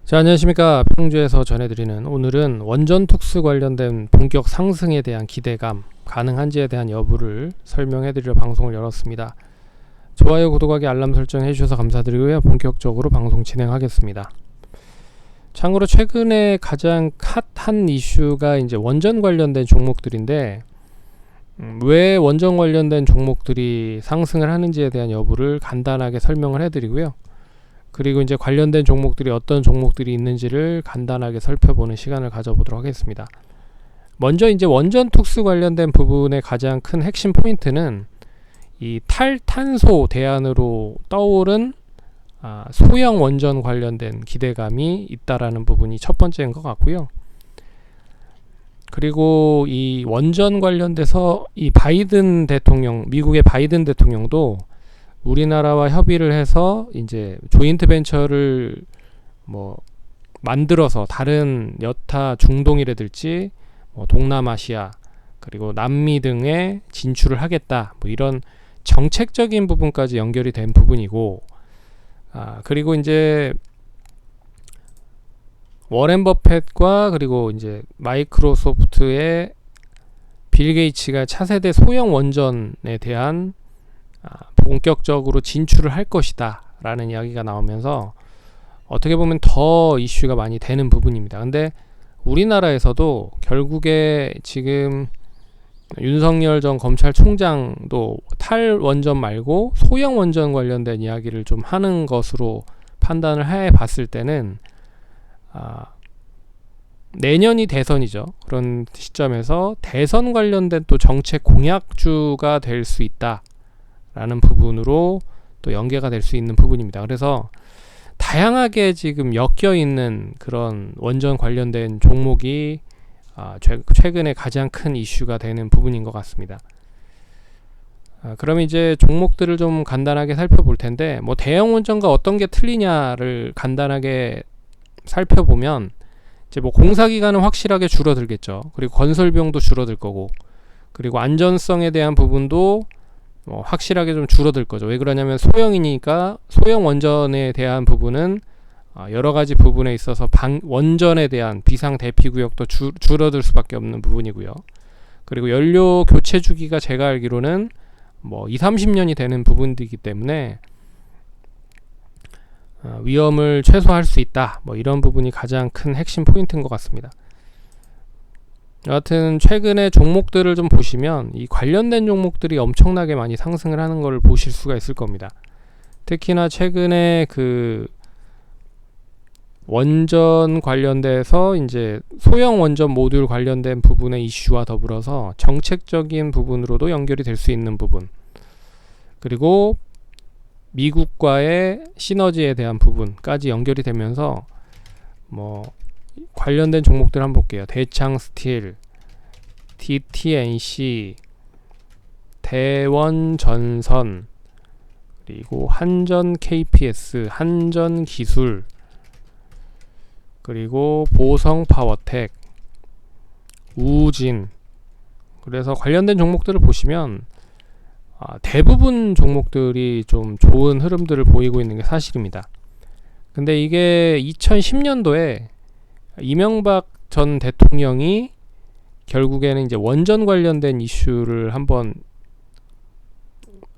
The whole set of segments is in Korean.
자, 안녕하십니까. 평주에서 전해드리는 오늘은 원전 특수 관련된 본격 상승에 대한 기대감, 가능한지에 대한 여부를 설명해드리려 방송을 열었습니다. 좋아요, 구독하기, 알람 설정 해주셔서 감사드리고요. 본격적으로 방송 진행하겠습니다. 참고로 최근에 가장 핫한 이슈가 이제 원전 관련된 종목들인데, 왜 원전 관련된 종목들이 상승을 하는지에 대한 여부를 간단하게 설명을 해드리고요. 그리고 이제 관련된 종목들이 어떤 종목들이 있는지를 간단하게 살펴보는 시간을 가져보도록 하겠습니다. 먼저 이제 원전 특수 관련된 부분의 가장 큰 핵심 포인트는 이 탈탄소 대안으로 떠오른 소형 원전 관련된 기대감이 있다라는 부분이 첫 번째인 것 같고요. 그리고 이 원전 관련돼서 이 바이든 대통령, 미국의 바이든 대통령도 우리나라와 협의를 해서 이제 조인트 벤처를 만들어서 다른 여타 중동이라든지 동남아시아 그리고 남미 등에 진출을 하겠다, 이런 정책적인 부분까지 연결이 된 부분이고, 그리고 이제 워렌 버핏과 그리고 이제 마이크로소프트의 빌 게이츠가 차세대 소형 원전에 대한 본격적으로 진출을 할 것이다 라는 이야기가 나오면서 어떻게 보면 더 이슈가 많이 되는 부분입니다. 근데 우리나라에서도 결국에 지금 윤석열 전 검찰총장도 탈원전 말고 소형 원전 관련된 이야기를 좀 하는 것으로 판단을 해 봤을 때는 내년이 대선이죠. 그런 시점에서 대선 관련된 또 정책 공약주가 될 수 있다 라는 부분으로 또 연계가 될 수 있는 부분입니다. 그래서 다양하게 지금 엮여 있는 그런 원전 관련된 종목이 최근에 가장 큰 이슈가 되는 부분인 것 같습니다. 그럼 이제 종목들을 좀 간단하게 살펴볼 텐데, 대형 원전과 어떤 게 틀리냐를 간단하게 살펴보면 이제 공사 기간은 확실하게 줄어들겠죠. 그리고 건설 비용도 줄어들 거고, 그리고 안전성에 대한 부분도 확실하게 좀 줄어들 거죠. 왜 그러냐면 소형이니까 소형 원전에 대한 부분은 여러 가지 부분에 있어서 원전에 대한 비상 대피 구역도 줄어들 수밖에 없는 부분이고요. 그리고 연료 교체 주기가 제가 알기로는 2-30년이 되는 부분이기 때문에 위험을 최소화할 수 있다. 이런 부분이 가장 큰 핵심 포인트인 것 같습니다. 여하튼 최근에 종목들을 좀 보시면 이 관련된 종목들이 엄청나게 많이 상승을 하는 걸 보실 수가 있을 겁니다. 특히나 최근에 그 원전 관련돼서 이제 소형 원전 모듈 관련된 부분의 이슈와 더불어서 정책적인 부분으로도 연결이 될 수 있는 부분, 그리고 미국과의 시너지에 대한 부분까지 연결이 되면서 관련된 종목들 한번 볼게요. 대창스틸, DTNC, 대원전선, 그리고 한전 KPS, 한전기술, 그리고 보성파워텍, 우진. 그래서 관련된 종목들을 보시면 대부분 종목들이 좀 좋은 흐름들을 보이고 있는 게 사실입니다. 근데 이게 2010년도에 이명박 전 대통령이 결국에는 이제 원전 관련된 이슈를 한번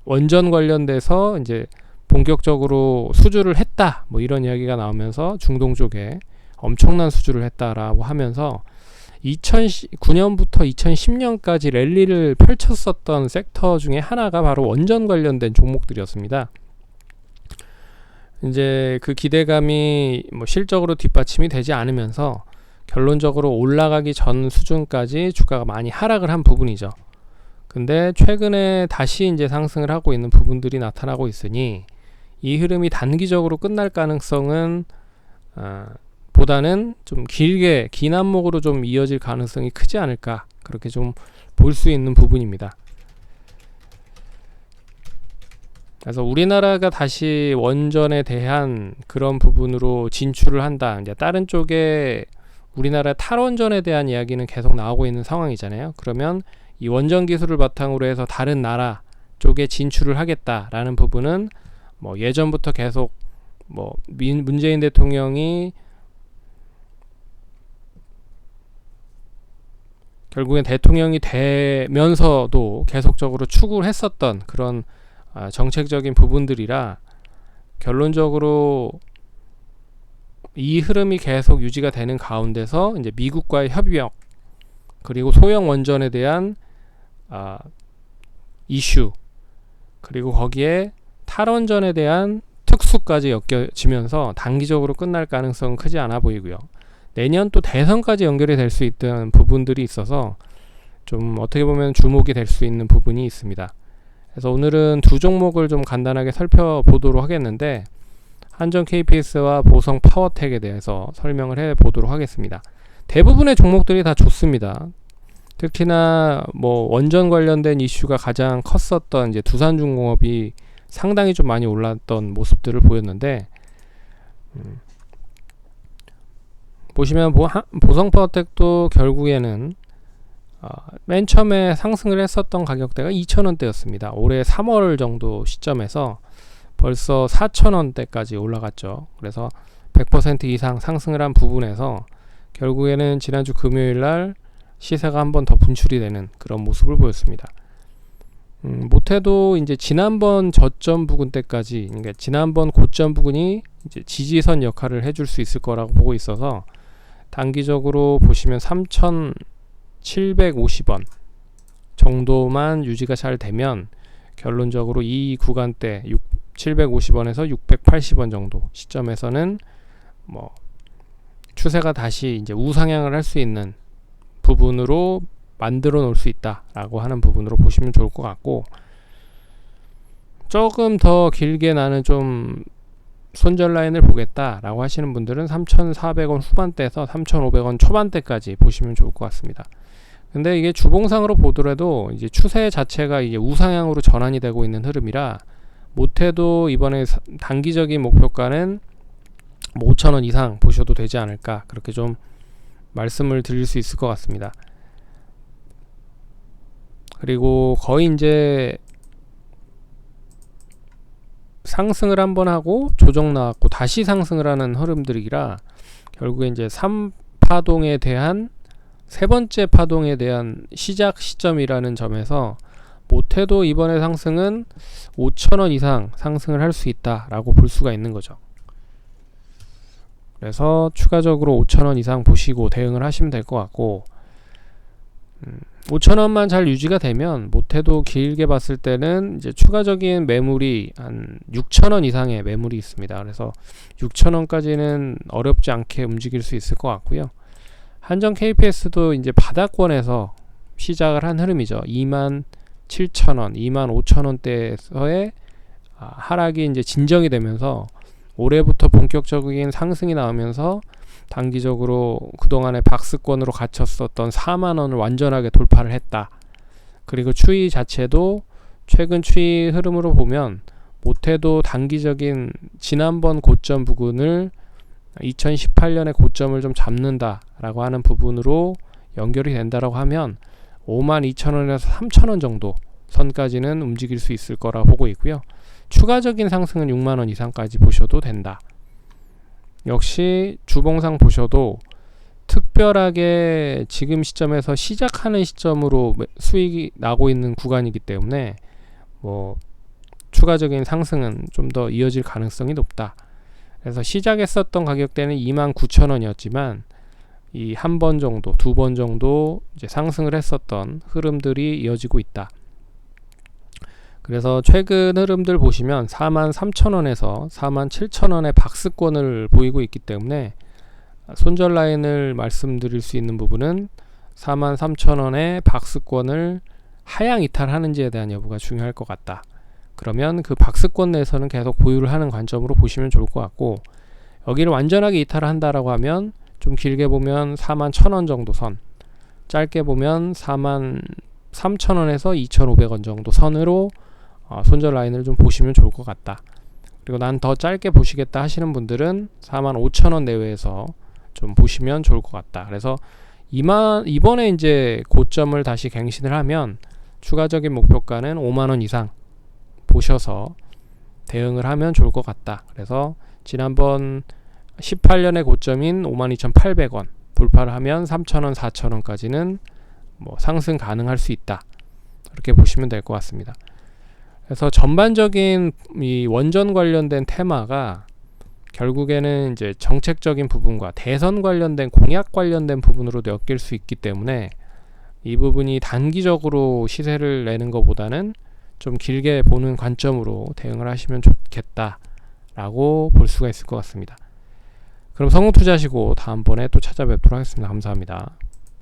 원전 관련돼서 이제 본격적으로 수주를 했다, 이런 이야기가 나오면서 중동 쪽에 엄청난 수주를 했다라고 하면서 2009년부터 2010년까지 랠리를 펼쳤었던 섹터 중에 하나가 바로 원전 관련된 종목들이었습니다. 이제 그 기대감이 실적으로 뒷받침이 되지 않으면서 결론적으로 올라가기 전 수준까지 주가가 많이 하락을 한 부분이죠. 근데 최근에 다시 이제 상승을 하고 있는 부분들이 나타나고 있으니 이 흐름이 단기적으로 끝날 가능성은 보다는 좀 길게 긴 안목으로 좀 이어질 가능성이 크지 않을까, 그렇게 좀 볼 수 있는 부분입니다. 그래서 우리나라가 다시 원전에 대한 그런 부분으로 진출을 한다. 이제 다른 쪽에 우리나라 탈원전에 대한 이야기는 계속 나오고 있는 상황이잖아요. 그러면 이 원전 기술을 바탕으로 해서 다른 나라 쪽에 진출을 하겠다라는 부분은 예전부터 계속 문재인 대통령이 결국엔 대통령이 되면서도 계속적으로 추구를 했었던 그런 정책적인 부분들이라 결론적으로 이 흐름이 계속 유지가 되는 가운데서 이제 미국과의 협력 그리고 소형 원전에 대한 이슈 그리고 거기에 탈원전에 대한 특수까지 엮여지면서 단기적으로 끝날 가능성은 크지 않아 보이고요. 내년 또 대선까지 연결이 될 수 있던 부분들이 있어서 좀 어떻게 보면 주목이 될 수 있는 부분이 있습니다. 그래서 오늘은 두 종목을 좀 간단하게 살펴보도록 하겠는데 한전 KPS와 보성 파워텍에 대해서 설명을 해보도록 하겠습니다. 대부분의 종목들이 다 좋습니다. 특히나 뭐 원전 관련된 이슈가 가장 컸었던 이제 두산중공업이 상당히 좀 많이 올랐던 모습들을 보였는데 보시면 보성파워텍도 결국에는 맨 처음에 상승을 했었던 가격대가 2,000원대였습니다. 올해 3월 정도 시점에서 벌써 4,000원대까지 올라갔죠. 그래서 100% 이상 상승을 한 부분에서 결국에는 지난주 금요일날 시세가 한 번 더 분출이 되는 그런 모습을 보였습니다. 못해도 이제 지난번 저점 부근 때까지, 그러니까 지난번 고점 부근이 이제 지지선 역할을 해줄 수 있을 거라고 보고 있어서 단기적으로 보시면 3,750원 정도만 유지가 잘 되면 결론적으로 이 구간대 750원에서 680원 정도 시점에서는 뭐 추세가 다시 이제 우상향을 할 수 있는 부분으로 만들어 놓을 수 있다라고 하는 부분으로 보시면 좋을 것 같고, 조금 더 길게 나는 좀 손절 라인을 보겠다라고 하시는 분들은 3,400원 후반대에서 3,500원 초반대까지 보시면 좋을 것 같습니다. 근데 이게 주봉상으로 보더라도 이제 추세 자체가 이제 우상향으로 전환이 되고 있는 흐름이라 못해도 이번에 단기적인 목표가는 5,000원 이상 보셔도 되지 않을까, 그렇게 좀 말씀을 드릴 수 있을 것 같습니다. 그리고 거의 이제 상승을 한번 하고 조정 나왔고 다시 상승을 하는 흐름들이라 결국에 이제 3파동에 대한 세 번째 파동에 대한 시작 시점이라는 점에서 못해도 이번에 상승은 5,000원 이상 상승을 할 수 있다라고 볼 수가 있는 거죠. 그래서 추가적으로 5,000원 이상 보시고 대응을 하시면 될 것 같고, 5,000원만 잘 유지가 되면 못해도 길게 봤을 때는 이제 추가적인 매물이 한 6,000원 이상의 매물이 있습니다. 그래서 6,000원까지는 어렵지 않게 움직일 수 있을 것 같고요. 한전 KPS도 이제 바닥권에서 시작을 한 흐름이죠. 27,000원, 25,000원대에서의 하락이 이제 진정이 되면서 올해부터 본격적인 상승이 나오면서 단기적으로 그동안의 박스권으로 갇혔었던 4만원을 완전하게 돌파를 했다. 그리고 추이 자체도 최근 추이 흐름으로 보면 못해도 단기적인 지난번 고점 부근을 2018년의 고점을 좀 잡는다라고 하는 부분으로 연결이 된다라고 하면 52,000원에서 3,000원 정도 선까지는 움직일 수 있을 거라 보고 있고요. 추가적인 상승은 6만원 이상까지 보셔도 된다. 역시 주봉상 보셔도 특별하게 지금 시점에서 시작하는 시점으로 수익이 나고 있는 구간이기 때문에 뭐 추가적인 상승은 좀 더 이어질 가능성이 높다. 그래서 시작했었던 가격대는 29,000원이었지만 이 한 번 정도, 두 번 정도 이제 상승을 했었던 흐름들이 이어지고 있다. 그래서 최근 흐름들 보시면 43,000원에서 47,000원의 박스권을 보이고 있기 때문에 손절 라인을 말씀드릴 수 있는 부분은 43,000원의 박스권을 하향 이탈하는지에 대한 여부가 중요할 것 같다. 그러면 그 박스권 내에서는 계속 보유를 하는 관점으로 보시면 좋을 것 같고, 여기를 완전하게 이탈을 한다라고 하면 좀 길게 보면 41,000원 정도 선, 짧게 보면 43,000원에서 2,500원 정도 선으로 손절 라인을 좀 보시면 좋을 것 같다. 그리고 난 더 짧게 보시겠다 하시는 분들은 45,000원 내외에서 좀 보시면 좋을 것 같다. 그래서 이번에 이제 고점을 다시 갱신을 하면 추가적인 목표가는 5만원 이상 보셔서 대응을 하면 좋을 것 같다. 그래서 지난번 18년의 고점인 52,800원 돌파를 하면 3,000원, 4,000원까지는 뭐 상승 가능할 수 있다. 이렇게 보시면 될 것 같습니다. 그래서 전반적인 이 원전 관련된 테마가 결국에는 이제 정책적인 부분과 대선 관련된 공약 관련된 부분으로 엮일 수 있기 때문에 이 부분이 단기적으로 시세를 내는 것보다는 좀 길게 보는 관점으로 대응을 하시면 좋겠다라고 볼 수가 있을 것 같습니다. 그럼 성공 투자하시고 다음번에 또 찾아뵙도록 하겠습니다. 감사합니다.